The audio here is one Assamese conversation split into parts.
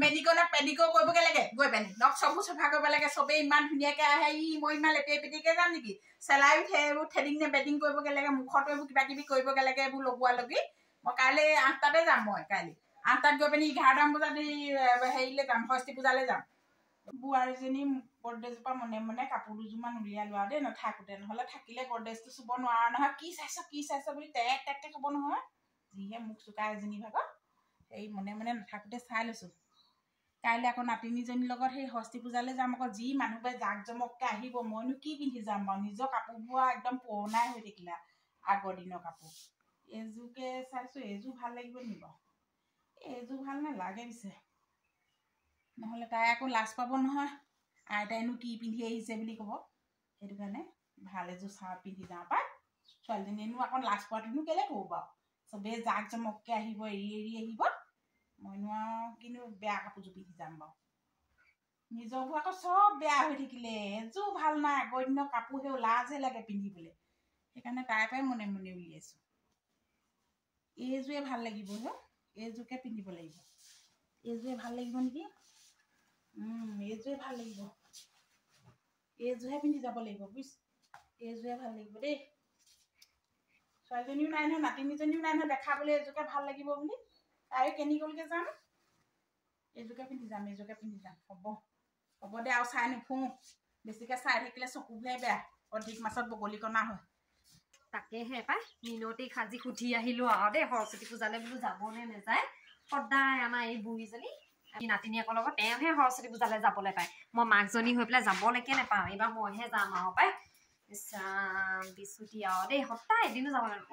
মেডিকল পেডিকল কৰিবগে লাগে গৈ পানি নখ চবু চফা কৰিব লাগে চবে ইমান ধুনীয়াকে আহে মই ইমান লেপে পেটিকে যাম নেকি চেলাই এইবোৰ থ্ৰেডিং নে বেডিং কৰিবগে লাগে মুখতো এইবোৰ কিবা কিবি কৰিবগে লাগে এইবোৰ লগোৱা লগি মই কাইলৈ 8টাতে যাম মই কাইলৈ 8টাত গৈ পানি 11টামান বজাত হেৰিলে যাম ষষ্ঠী পূজালৈ যাম বুঢ়াৰীজনী গডৰেজৰ মনে মনে কাপোৰ দুযোৰমান উলিয়াই লোৱা দেই নাথাকোতে নহ'লে থাকিলে গডৰেজটো চুব নোৱাৰা নহয় কি চাইছ বুলি টেক টেককে ক'ব নহয় যিহে মুখ চুকা এজনী ভাগৰ এই মনে মনে নাথাকোতে চাই লৈছোঁ কাইলৈ আকৌ নাতিনীজনীৰ লগত সেই ষষ্ঠী পূজালৈ যাম আকৌ যি মানুহবোৰে জাক জমককে আহিব মইনো কি পিন্ধি যাম বাৰু নিজৰ কাপোৰবোৰ একদম পুৰণাই হৈ থাকিলা আগৰ দিনৰ কাপোৰ এইযোৰকে চাইছোঁ এইযোৰ ভাল লাগিব নি বাৰু এইযোৰ ভাল নালাগে পিছে নহ'লে তাই আকৌ লাজ পাব নহয় আইতাইনো কি পিন্ধি আহিছে বুলি ক'ব সেইটো কাৰণে ভাল এযোৰ চাহ পিন্ধি যাওঁ পাই ছোৱালীজনীয়েনো আকৌ লাজ পোৱাটোনো কেলৈ ক'ব বাৰু চবেই জাক জমককে আহিব এৰি এৰি আহিব মইনো আৰু কিন্তু বেয়া কাপোৰযোৰ পিন্ধি যাম বাৰু নিজৰবোৰ আকৌ চব বেয়া হৈ থাকিলে এযোৰ ভাল নাই আগৰ দিনৰ কাপোৰ সেই লাজহে লাগে পিন্ধিবলৈ সেইকাৰণে তাই পৰাই মনে মনে উলিয়াইছোঁ এইযোৰে ভাল লাগিব এইযোৰকে পিন্ধিব লাগিব এইযোৰে ভাল লাগিব নেকি এইযোৰে ভাল লাগিব এইযোৰহে পিন্ধি যাব লাগিব বুজিছ এইযোৰে ভাল লাগিব দেই ছোৱালীজনীও নাই নহয় নাতিনীজনীও নাই নহয় দেখাবলৈ এইযোৰকে ভাল লাগিব বুলি তাইও কেনি গ'লগৈ জানো এইযোৰকে পিন্ধি যাম হ'ব দে আৰু চাই নুফুওঁ বেছিকৈ চাই থাকিলে চকুবোৰে বেয়া অধিক মাছত বগলী কণা হয় তাকেহে পাই মিনতি সাজি সুধি আহিলোঁ আৰু দেই সৰস্বতী পূজালৈ বোলো যাবনে নেযায় সদায় আমাৰ এই বুঢ়ীজনী নাতিনীয়েকৰ লগত তেওঁহে সৰস্বতী পূজালৈ যাবলৈ পায় মই মাকজনী হৈ পেলাই যাবলৈকে নাপাওঁ এইবাৰ মইহে যাম আৰু পাই বিচুতি আৰু দেই সদায় এদিনো যাব লাগে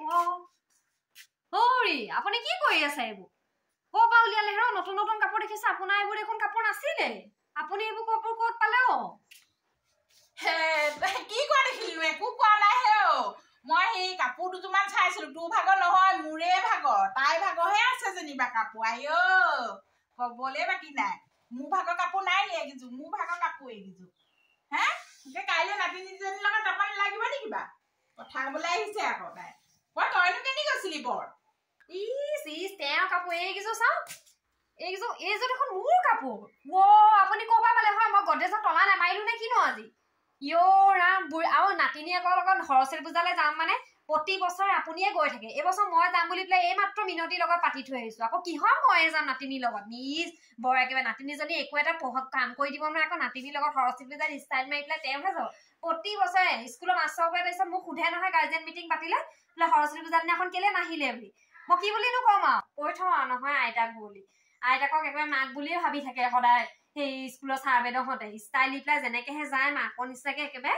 আপুনি কি কৰি আছে এইবোৰ ক'ৰ পৰা উলিয়ালে হেৰ নতুন নতুন কাপোৰ দেখিছে আপোনাৰ এইবোৰ দেখোন কাপোৰ নাছিলে আপুনি এইবোৰ কাপোৰ ক'ত পালে কি কোৱা দেখিলো একো কোৱা নাই হে মই সেই কাপোৰ দুযোৰমান চাইছিলো তোৰ ভাগৰ নহয় মোৰে ভাগৰ তাই ভাগৰহে আছে যেনিবা কাপোৰ ক'বলৈ বাকী নাই মোৰ ভাগৰ কাপোৰ নাই নি এইকেইযোৰ মোৰ ভাগৰ কাপোৰ এইকেইযোৰ হে কাইলৈ নাতিনীজনীৰ লগত যাব নালাগিব নি কিবা কথা ক'বলৈ আহিছে আকৌ তাই তইনো কেনি গৈছিলি বৰ তেওঁৰ কাপোৰ এইকেইযোৰ চাওক এইযোৰ দেখোন মোৰ কাপোৰ আপুনি ক'ৰ পৰা পালে হয় মই গডৰেজত তলা নামাৰিলো নে কিনো আজি ৰাম বুঢ়ী আৰু নাতিনীয়েকৰ লগত সৰস্বতী পূজালৈ যাম মানে প্ৰতি বছৰে আপুনিয়ে গৈ থাকে এইবছৰ মই যাম বুলি পেলাই এইমাত্ৰ মিনতিৰ লগত পাতি থৈ আহিছোঁ আকৌ কিহৰ ময়ে যাম নাতিনীৰ লগত নিজ বৰ একেবাৰে নাতিনীজনী একো এটা কাম কৰি দিব নোৱাৰে আকৌ নাতিনীৰ লগত সৰস্বতী পূজাত ষ্টাইল মাৰি পেলাই তেওঁহে যাব প্ৰতি বছৰে স্কুলৰ মাষ্টৰবোৰে তাৰপিছত মোক সোধে নহয় গাৰ্জেন মিটিং পাতিলে বোলে সৰস্বতী পূজাৰ দিনাখন কেলে নাহিলে বুলি মই কি বুলিনো ক'ম আৰু কৈ থওঁ আৰু নহয় আইতাক বুলি আইতাকক একেবাৰে মাক বুলিয়ে ভাবি থাকে সদায় সেই স্কুলৰ ছাৰ বাইদেউহঁতে ষ্টাইল দি পেলাই যেনেকেহে যায় মাকৰ নিচিনাকে একেবাৰে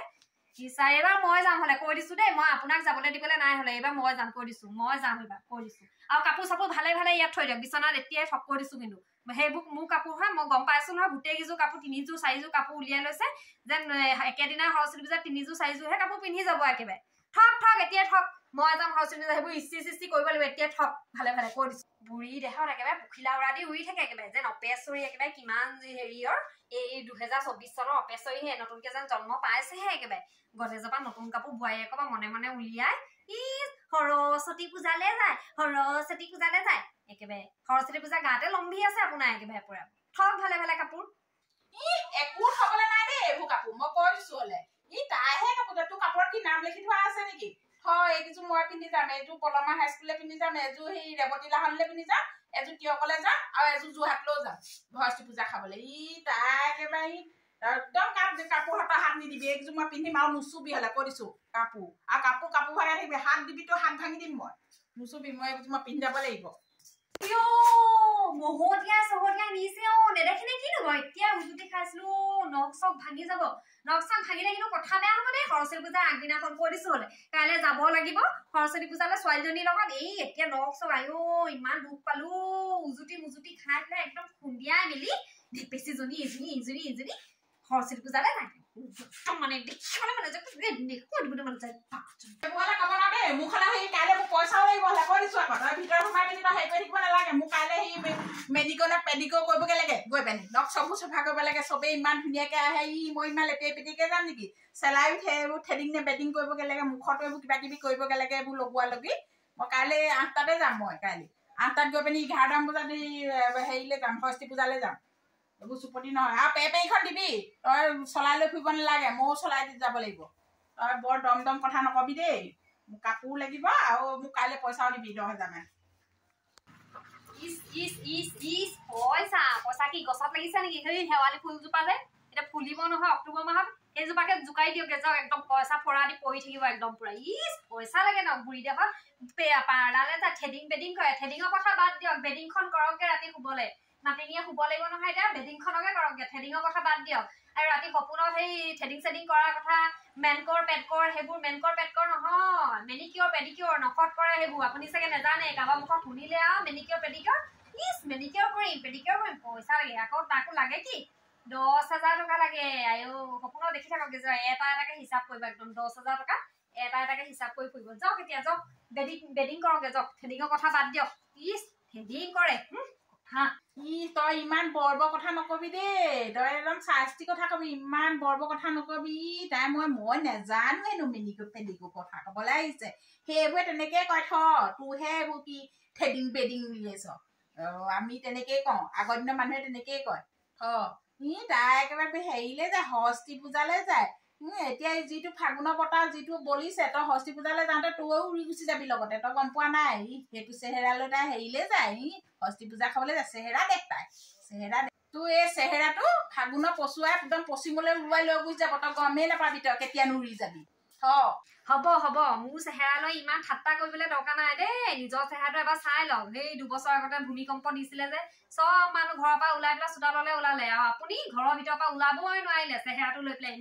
এইবাৰ মই যাম হ'লে কৈ দিছোঁ দেই মই আপোনাক যাবলৈ দিবলৈ নাই হ'লে এইবাৰ মই যাম কৈ দিছোঁ মই যাম এইবাৰ কৈ দিছোঁ আৰু কাপোৰ চাপোৰ ভালে ভালে ইয়াত থৈ দিয়ক বিচনাত এতিয়াই থক কৈ দিছোঁ কিন্তু সেইবোৰ মোৰ কাপোৰ হয় মই গম পাইছোঁ নহয় গোটেইকেইযোৰ কাপোৰ 3যোৰ 4যোৰ কাপোৰ উলিয়াই লৈছে যেন একেদিনাই সৰস্বতী পূজাত 3যোৰ 4যোৰহে কাপোৰ পিন্ধি যাব একেবাৰে ঠক এতিয়াই ঠক মই যাম সৰস্বতী পূজা সেইবোৰ ইস্তি কৰিব লাগিব এতিয়াই ঠক ভালে ভালে কৈ দিছোঁ বুঢ়ী দেহত একেবাৰে পখিলা উৰা দি উৰি থাকে একেবাৰে যেন অপেশ্বৰী একেবাৰে কিমান হেৰিয়ৰ এই 2024 চনৰ অপেশ্বৰীহে নতুনকে যেন জন্ম পাইছেহে একেবাৰে গণেশৰ পৰা নতুন কাপোৰ বোৱাৰীয়েকৰ পৰা মনে মনে উলিয়াই সৰস্বতী পূজালৈ যায় একেবাৰে সৰস্বতী পূজা গাতে লম্ভি আছে আপোনাৰ একেবাৰে পুৰা ঠক ভালে ভালে কাপোৰ একো থবলৈ নাই দেই এইবোৰ কাপোৰ মই কৈ দিছোঁ হ'লে তাইহে কাপোৰ তোৰ কাপোৰত কি নাম লিখি থোৱা আছে নেকি এইকেইযোৰ মই পিন্ধি যাম এইযোৰ পলমা হাইস্কুললৈ পিন্ধি যাম এযোৰ সেই ৰেৱতী লাহনলৈ পিন্ধি যাম এযোৰ তিয়কলৈ যাম আৰু এযোৰ যোৰহাটলৈও যাম সৰস্বতী পূজা খাবলৈ তাই একেবাৰে একদম কাপোৰ হাত নিদিবি এইযোৰ মই পিন্ধিম আৰু নুচুবি হ'লে কৈ দিছোঁ কাপোৰ ভাঙাই থাকিবি হাত দিবি তো হাত ভাঙি দিম মই নুচুবি মই এইযোৰ মই পিন্ধি যাব লাগিব চহতিয়াই নিছে নেদেখিনে কিনো বাৰু এতিয়া উজুতি খাইছিলো নখ চখ ভাঙি যাব নখ চখ ভাঙিলে কিন্তু কথা বেয়া হ'ব দেই সৰস্বতী পূজাৰ আগদিনাখন কৈ দিছোঁ হ'লে কাইলৈ যাব লাগিব সৰস্বতী পূজালৈ ছোৱালীজনীৰ লগত এতিয়া নখ চখ ইমান দুখ পালো উজুতি খাই পেলাই একদম খুন্দিয়াই মেলি ঢেপেচীজনী ইজনী সৰস্বতী পূজালৈ যায় মানে দেখিবলৈ মানে পইচাও লাগিব কৈ দিছোঁ আকৌ তই ভিতৰত সোমাই পিনি তই হেৰি কৰি থাকিব নালাগে মোক কাইলৈ সেই মেডিকল পেডিকল কৰিবগে লাগে গৈ পানি নখ চবু চফা কৰিব লাগে চবেই ইমান ধুনীয়াকে আহে মই ইমান লেপে পেটিকে যাম নেকি চেলাই এইবোৰ থ্ৰেডিং নে বেডিং কৰিবগে লাগে মুখতো এইবোৰ কিবা কিবি কৰিবগে লাগে এইবোৰ লগোৱা লগি মই কাইলৈ 8টাতে যাম মই কাইলৈ 8টাত গৈ পানি 11টামান বজাত হেৰিলৈ যাম ষষ্ঠী পূজালৈ যাম এইবোৰ চুপতি নহয় আৰু পেৰিখন দিবি তই চলাই লৈ ফুৰিব নালাগে ময়ো চলাই দি যাব লাগিব তই বৰ দম দম কথা নকবি দেই মোক কাপোৰ লাগিব আৰু মোক কাইলৈ পইচাও দিবি 10,000 মান পইচা কি গছত লাগিছে নেকি সেই শেৱালি ফুলজোপা যে এতিয়া ফুলিব নহয় অক্টোবৰ মাহত সেইজোপাকে জোকাই দিয়ক যাওক একদম পইচা ফৰা দি পৰি থাকিব একদম পুৰা পইচা লাগে ন বুঢ়ী দেহত পাৰডালে যা থ্ৰেডিং বেডিং কৰে থ্ৰেডিঙৰ কথা বাদ দিয়ক বেডিংখন কৰকগে ৰাতি শুবলে নাতিনীয়ে শুব লাগিব নহয় এতিয়া বেডিংখনকে কৰকগে থ্ৰেডিঙৰ কথা বাদ দিয়ক আৰু ৰাতি সপোনত সেই থ্ৰেডিং চেডিং কৰাৰ কথা মেনকৰ পেটকৰ সেইবোৰ মেনকৰ পেটকৰ নহয় মেনিকিয়ৰ পেডিকিয়ৰ নখত কৰে সেইবোৰ আপুনি চাগে নেজানে কাৰোবাৰ মুখত শুনিলে আৰু মেনিকিয়ৰ পেডিকিয়ৰ মেনিকিয়ৰ কৰিম পেডিকিয়ৰ কৰিম পইচা লাগে আকৌ তাকো লাগে কি 10,000 টকা লাগে আয়ো সপোনত দেখি থাকক যে এটা এটাকে হিচাপ কৰিব একদম 10,000 টকা এটা এটাকে হিচাপ কৰি ফুৰিব যাওক এতিয়া যাওক বেডিং কৰকে যাওক থ্ৰেডিঙৰ কথা বাদ দিয়ক থ্ৰেডিং কৰে তই ইমান বৰ কথা নকবি দেই তই একদম শাস্তি কথা কবি ইমান বৰ কথা নকবি তাই মই নেজানো এনো মেনিকো পেডিকো কথা কবলৈ আহিছে সেইবোৰে তেনেকে কয় তোৰহে এইবোৰ কি থ্ৰেডিং বেডিং উলিয়াইছ আমি তেনেকেই কওঁ আগৰ দিনৰ মানুহে তেনেকেই কয় তাই একেবাৰে হেৰিলে যায় সৰস্বতী পূজালৈ যায় এতিয়া যিটো ফাগুনৰ বতাহ যিটো বলিছে তই সৰস্বতী পূজালৈ যাওঁতে তইও উৰি গুচি যাবি লগতে তই গম পোৱা নাই সেইটো চেহেৰালৈ তাই হেৰিলে যায় সৰস্বতী পূজা খাবলৈ যায় চেহেৰা দেখ তাই চেহেৰা তোৰ এই চেহেৰাটো ফাগুনৰ পচুৱাই একদম পশ্চিমলৈ উৰুৱাই লৈ গুচি যাব তই গমেই নাপাবি তই কেতিয়া নুৰি যাবি হ'ব মোৰ চেহেৰালৈ ইমান ঠাট্টা কৰিবলৈ দৰকাৰ নাই দেই নিজৰ চেহেৰাটো এবাৰ চাই লওক সেই 2 বছৰ আগতে ভূমিকম্প দিছিলে যে চব মানুহ ঘৰৰ পৰা ওলাই পেলাই চোতাললৈ ওলালে আৰু আপুনি ঘৰৰ ভিতৰৰ পৰা ওলাবই নোৱাৰিলে চেহেৰাটো লৈ পেলাই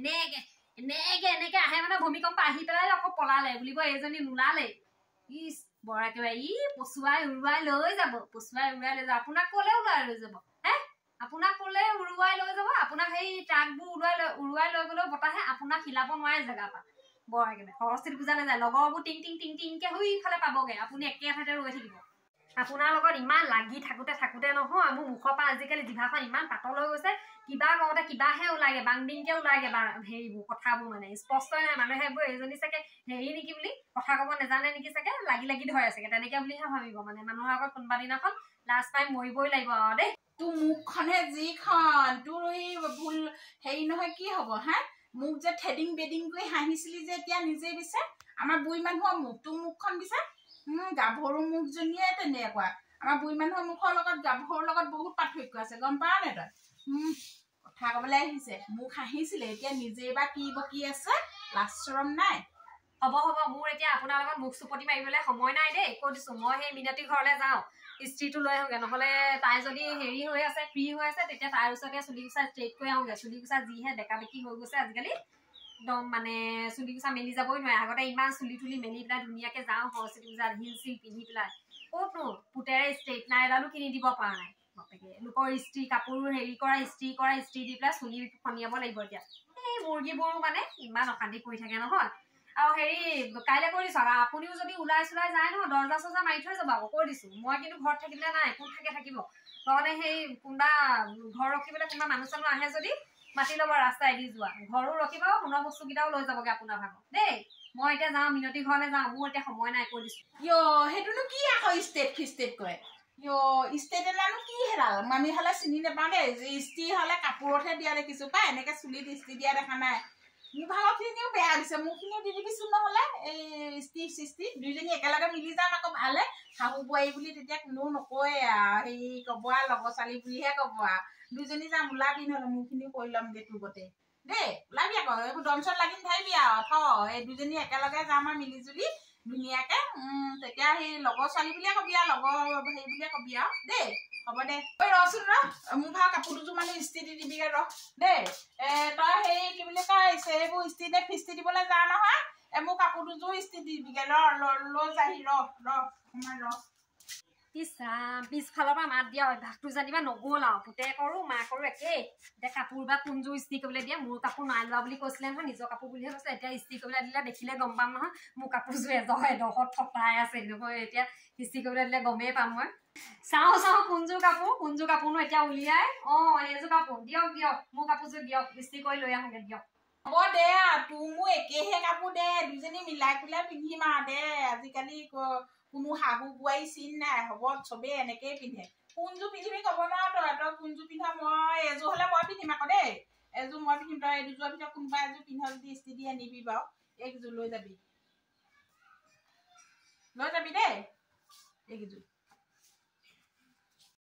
এনেকে আহে মানে ভূমিকম্প আহি পেলাই আকৌ পলালে বুলিব এইজনী নোলালে বৰ একেবাৰে পচুৱাই উৰুৱাই লৈ যাব আপোনাক কলে উৰুৱাই লৈ যাব আপোনাক কলে উৰুৱাই লৈ যাব আপোনাক সেই ট্ৰাকবোৰ উৰুৱাই লৈ গলেও বতাহে আপোনাক হিলাব নোৱাৰে জেগাৰ পৰা বৰ একেবাৰে সৰস্বতী পূজালৈ যায় লগৰবোৰ টিং টিংকে ইফালে পাবগে আপুনি একে ঠাইতে ৰৈ থাকিব আপোনাৰ লগত ইমান লাগি থাকোতে নহয় মোৰ মুখৰ পৰা আজিকালি জিভাখন ইমান পাতল হৈ গৈছে কিবা কওঁতে কিবাহে ওলাগে বাংবিংকে ওলাগে হেৰিবোৰ কথাবোৰ মানে স্পষ্টই নাই মানুহে সেইবোৰ এইজনী চাগে হেৰি নেকি বুলি কথা কব নেজানে নেকি চাগে লাগি ধৰে চাগে তেনেকে বুলিহে ভাবিব মানে মানুহৰ আগত কোনোবা দিনাখন লাষ্ট টাইম মৰিবই লাগিব আৰু দেই তোৰ মুখখনহে যিখন তোৰ এই ভুল হেৰি নহয় কি হব মোক যে থ্ৰেডিং বেডিং কৰি হাঁহিছিলি যে এতিয়া নিজে বিচাৰ আমাৰ বুঢ়ী মানুহৰ মুখ তোৰ মুখখন বিচাৰ গাভৰু মুখজনীয়ে তেনেকুৱা আমাৰ বুঢ়ী মানুহৰ মুখৰ লগত গাভৰুৰ লগত বহুত পাৰ্থক্য আছে গম পাৱ নে তই কথা কবলৈ আহিছে মোক হাঁহিছিলে এতিয়া নিজে বা কি বকি আছে লাজ শৰম নাই হ'ব মোৰ এতিয়া আপোনাৰ লগত মুখ চুপতি মাৰিবলৈ সময় নাই দেই কৈ দিছো মই সেই মিনতি ঘৰলৈ যাওঁ ইস্ত্ৰিটো লৈ আহোগে নহলে তাই যদি হেৰি হৈ আছে ফ্ৰী হৈ আছে তেতিয়া তাইৰ ওচৰতে চুলি গুচা ষ্ট্ৰেইট কৰি আহোগে চুলি গুচা যিহে বেকা বেকি হৈ গৈছে আজিকালি একদম মানে চুলি গুচা মেলি যাবই নোৱাৰে আগতে ইমান চুলি তুলি মেলি পেলাই ধুনীয়াকে যাওঁ সৰস্বতী পূজাত হিল চিল পিন্ধি পেলাই ক'তনো পুতেৰে ষ্ট্ৰেইটনাৰ এডালো কিনি দিব পৰা নাই বাপেকে লোকৰ ইস্ত্ৰি কাপোৰ হেৰি কৰা ইস্ত্ৰি দি পেলাই চুলি ফনিয়াব লাগিব এতিয়া এই মুৰ্গীবোৰো মানে ইমান অশান্তি কৰি থাকে নহয় আৰু হেৰি কাইলৈ কৰি দিছো আপুনিও যদি ওলাই চলাই যায় নহয় দৰ্জা চৰ্জা মাৰি থৈ যাব আকৌ কৈ দিছো মই কিন্তু ঘৰত থাকিলে নাই কোন থাকিব নহলে সেই কোনোবা ঘৰ ৰখিবলৈ কোনোবা মানুহ চানুহ আহে যদি মাতি ল'ব ৰাস্তা এদি যোৱা ঘৰো ৰখিব সোণৰ বস্তুকেইটাও লৈ যাবগে আপোনাৰ ভাগত দেই মই এতিয়া যাওঁ মিনতি ঘৰলৈ যাওঁ মোৰ এতিয়া সময় নাই কৈ দিছো সেইটোনো কি আকৌ ষ্টেট কৰে ষ্টেট এলানো কি হেৰাল আমি হলে চিনি নাপাওঁ দেই ইস্ত্ৰি হলে কাপোৰতহে দিয়া দেখিছো পাই এনেকে চুলিত ইস্ত্ৰি দিয়া দেখা নাই মোৰ ভাগৰ খিনিও বেয়া দিছে মোৰ খিনিও দি দিবিচোন নহলে এই ইস্ত্ৰি দুইজনী একেলগে মিলি যাম আকৌ ভালে শাহু বোৱাৰী বুলি তেতিয়া কোনেও নকয় হেৰি কব লগৰ ছোৱালী বুলিহে কব দুইজনী যাম ওলাবি নহলে মোৰ খিনিও কৰি ল'মগে তোৰ গতে দেই ওলাবি আকৌ এইবোৰ দমচত লাগি নাথাকিবি এই দুজনী একেলগে যাম আৰু মিলি জুলি ধুনীয়াকে তেতিয়া সেই লগৰ ছোৱালী বুলিয়ে কবি লগৰ হেৰি বুলিয়ে কবি দেই হ'ব দে ৰচোন মোৰ ভাগ কাপোৰ দুযোৰ মানে ইস্ত্ৰি দি দিবিগে দেই তই সেই কি বুলি কয় এইবোৰ ইস্ত্ৰি দে ফিস্তি দিবলৈ যা নহয় মোৰ কাপোৰ দুযোৰ ইস্ত্ৰি দি দিবিগে লৈ যাহি পিছফালৰ পৰা মাত দিয়া অভ্যাসটো জানিবা নগ'ল আৰু পুতেকৰো মাকৰো একেই এতিয়া কাপোৰ বা কোনযোৰ ইস্ত্ৰি কৰিবলৈ দিয়ে মোৰ কাপোৰ নাই লোৱা বুলি কৈছিলে নহয় নিজৰ কাপোৰ বুলিহে কৈছে এতিয়া ইস্ত্ৰি কৰিবলৈ দিলে দেখিলে গম পাম নহয় মোৰ কাপোৰযোৰ এডোখৰত থপাই আছে এতিয়া ইস্ত্ৰি কৰিবলৈ দিলে গমেই পাম মই চাওঁ কোনযোৰ কাপোৰনো এতিয়া উলিয়াই এইযোৰ কাপোৰ দিয়ক মোৰ কাপোৰযোৰ দিয়ক ইস্ত্ৰি কৰি লৈ আহোগে দিয়ক হ'ব দে তোৰ মোৰ একেহে কাপোৰ দে দুজনী মিলাই পেলাই পিন্ধিম দে আজিকালি কোনো শাহু বোৱাৰী চিন নাই হ'ব চবেই এনেকেই পিন্ধে কোনযোৰ পিন্ধিবি ক'ব নোৱাৰ তই কোনযোৰ পিন্ধ মই এযোৰ হলে মই পিন্ধিম আকৌ দেই এযোৰ মই পিন্ধিম তই এই দুযোৰৰ ভিতৰত কোনোবা এযোৰ পিন্ধ যদি ইস্ত্ৰি দি আনিবি বাৰু এইযোৰ লৈ যাবি দেই এইযোৰ